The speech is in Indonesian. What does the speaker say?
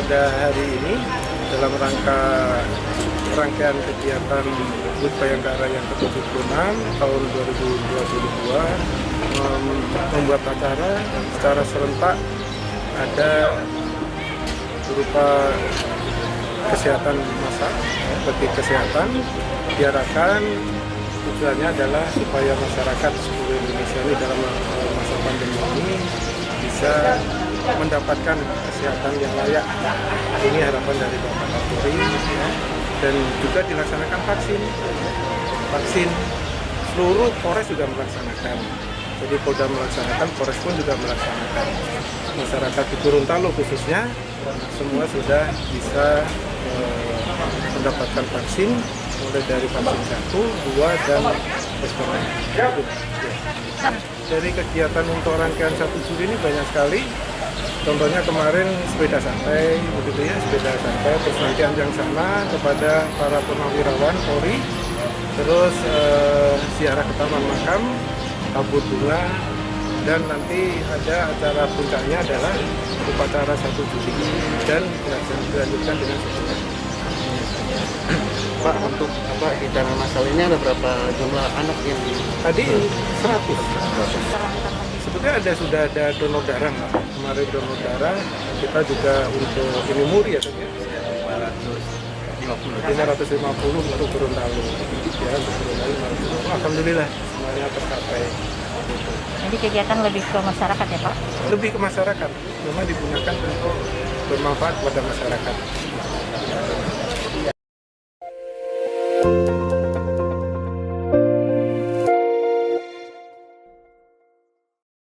pada hari ini dalam rangkaian kegiatan HUT Bayangkara yang ke-76 tahun 2022 membuat acara secara serentak, ada berupa kesehatan massal, bagi kesehatan diarahkan tujuannya adalah supaya masyarakat seluruh Indonesia ini dalam masa pandemi ini bisa mendapatkan kesehatan yang layak. Ini harapan dari Bapak Kapolri, ya. Dan juga dilaksanakan vaksin seluruh Polres juga melaksanakan. Jadi Polda melaksanakan, Polres pun juga melaksanakan. Masyarakat di Gorontalo khususnya semua sudah bisa mendapatkan vaksin, mulai dari vaksin 1, 2, dan booster. Dari kegiatan untuk rangkaian 1 Juli ini banyak sekali. Contohnya kemarin sepeda santai, begitu ya, sepeda santai, terus nanti anjang sana kepada para purnawirawan Polri, terus ziarah ke Taman Makam, tabur bunga, dan nanti ada acara puncaknya adalah upacara 1 Juli dan dilanjutkan dengan syukuran. Pak, untuk hidangan masal ini ada berapa jumlah anak yang Tadi 100. Sebetulnya sudah ada donor darah, Pak. Kemarin donor darah, kita juga untuk ini muri ya, tadi ya. 550 untuk Gorontalo. Ya, untuk Gorontalo 550. Alhamdulillah semuanya tercapai. Jadi kegiatan lebih ke masyarakat ya Pak? Lebih ke masyarakat, memang digunakan untuk bermanfaat kepada masyarakat.